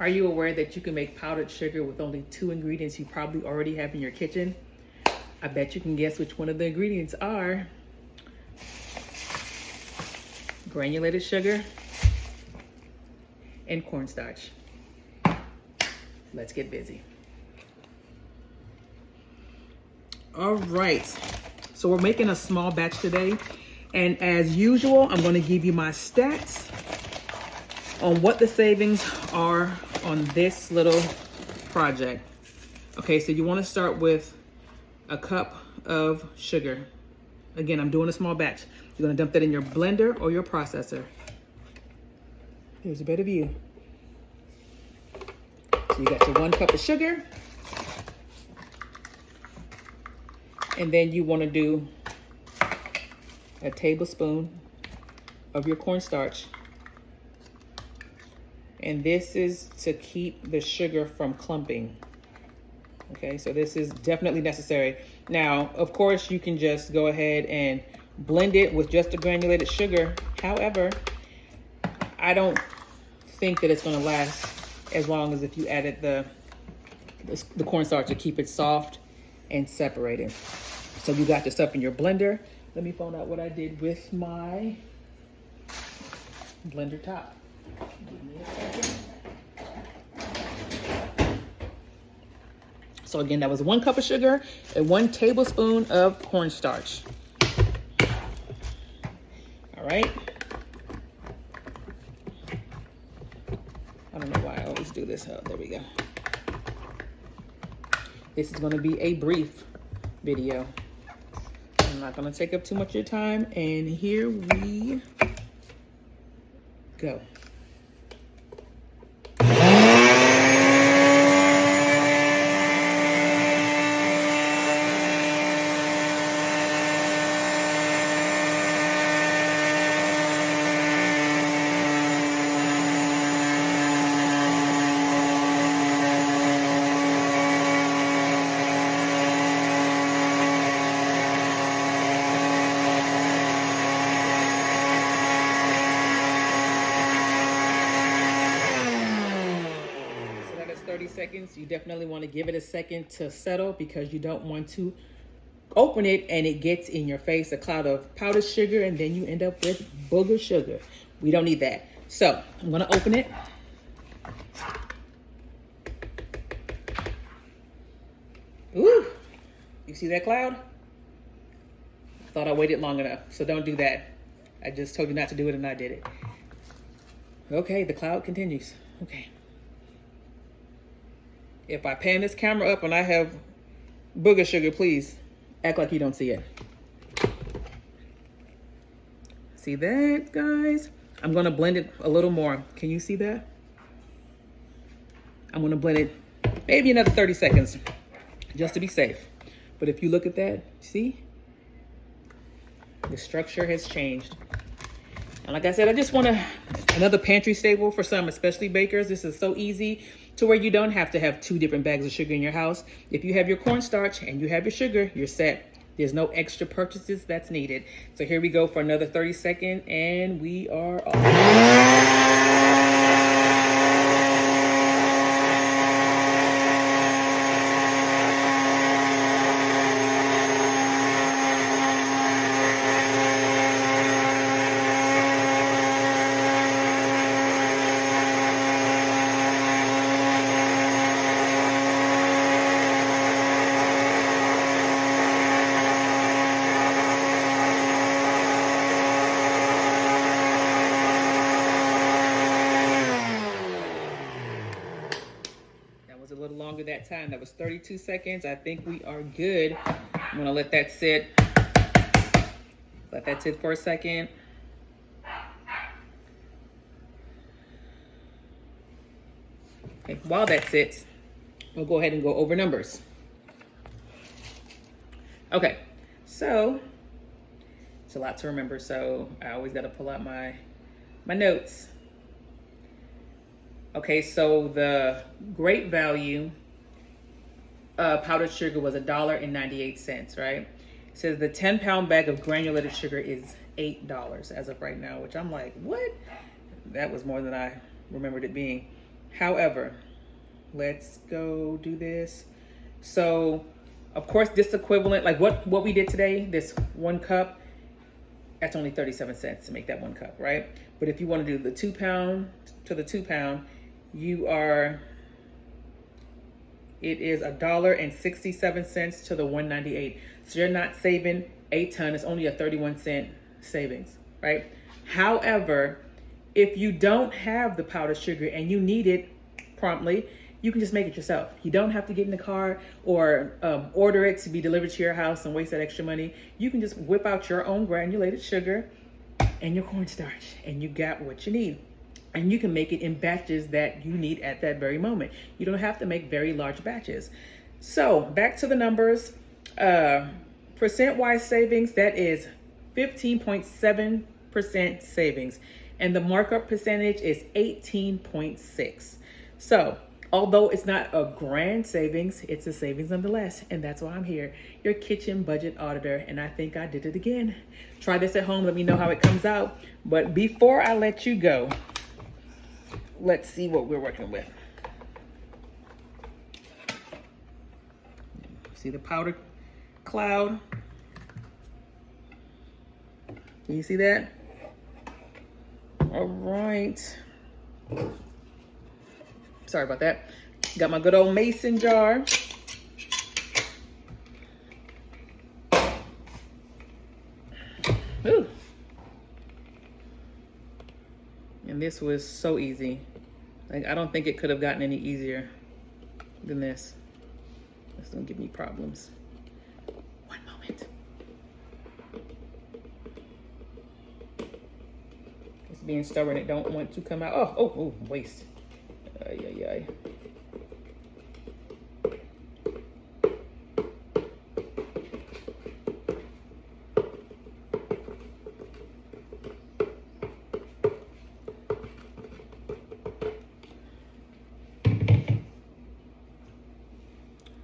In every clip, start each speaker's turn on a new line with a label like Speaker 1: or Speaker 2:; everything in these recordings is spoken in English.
Speaker 1: Are you aware that you can make powdered sugar with only 2 ingredients you probably already have in your kitchen? I bet you can guess which one of the ingredients are granulated sugar and cornstarch. Let's get busy. All right, so we're making a small batch today. And as usual, I'm gonna give you my stats on what the savings are on this little project. Okay, so you wanna start with a cup of sugar. Again, I'm doing a small batch. You're gonna dump that in your blender or your processor. Here's a better view. So you got your 1 cup of sugar. And then you wanna do a tablespoon of your cornstarch. And this is to keep the sugar from clumping. Okay, so this is definitely necessary. Now, of course, you can just go ahead and blend it with just the granulated sugar. However, I don't think that it's gonna last as long as if you added the cornstarch to keep it soft and separated. So you got this up in your blender. Let me find out what I did with my blender top. Give me a second. So again, that was 1 cup of sugar and 1 tablespoon of cornstarch. All right. I don't know why I always do this. Oh, there we go. This is going to be a brief video. I'm not going to take up too much of your time. And here we go. Seconds. You definitely want to give it a second to settle because you don't want to open it and it gets in your face, a cloud of powdered sugar, and then you end up with booger sugar. We don't need that. So I'm going to open it. Ooh, you see that cloud? Thought I waited long enough, so don't do that. I just told you not to do it and I did it. Okay, the cloud continues. Okay. If I pan this camera up and I have booger sugar, please act like you don't see it. See that, guys? I'm gonna blend it a little more. Can you see that? I'm gonna blend it maybe another 30 seconds just to be safe. But if you look at that, see? The structure has changed. And like I said, I just want another pantry staple for some, especially bakers. This is so easy to where you don't have to have 2 different bags of sugar in your house. If you have your cornstarch and you have your sugar, you're set. There's no extra purchases that's needed. So here we go for another 30 seconds and we are off. A little longer that time. That was 32 seconds. I think we are good. I'm gonna let that sit. Let that sit for a second. Okay, while that sits, we'll go ahead and go over numbers. Okay, so it's a lot to remember, so I always gotta pull out my notes. Okay, so the great value powdered sugar was $1.98, right? It says the 10-pound bag of granulated sugar is $8 as of right now, which I'm like, what? That was more than I remembered it being. However, let's go do this. So, of course, this equivalent, like what we did today, this 1 cup, that's only 37 cents to make that 1 cup, right? But if you want to do the 2 pound to the 2 pound, it is $1.67 to the 1.98. So you're not saving a ton. It's only a 31-cent savings, right? However, if you don't have the powdered sugar and you need it promptly, you can just make it yourself. You don't have to get in the car or order it to be delivered to your house and waste that extra money. You can just whip out your own granulated sugar and your cornstarch, and you got what you need. And you can make it in batches that you need at that very moment. You don't have to make very large batches. So back to the numbers. Percent-wise savings, that is 15.7% savings. And the markup percentage is 18.6. So although it's not a grand savings, it's a savings nonetheless. And that's why I'm here, your kitchen budget auditor. And I think I did it again. Try this at home. Let me know how it comes out. But before I let you go, let's see what we're working with. See the powder cloud? Can you see that? All right. Sorry about that. Got my good old mason jar. Ooh. And this was so easy. Like, I don't think it could have gotten any easier than this. This don't give me problems. One moment. It's being stubborn. It don't want to come out. Oh, waste. Ay, ay, ay.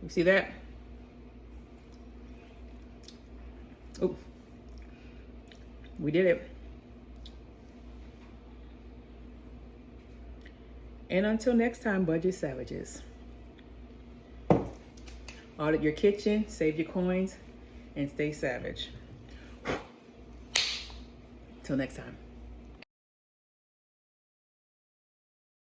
Speaker 1: You see that? Oh, we did it. And until next time, budget savages. Audit your kitchen, save your coins, and stay savage. Till next time.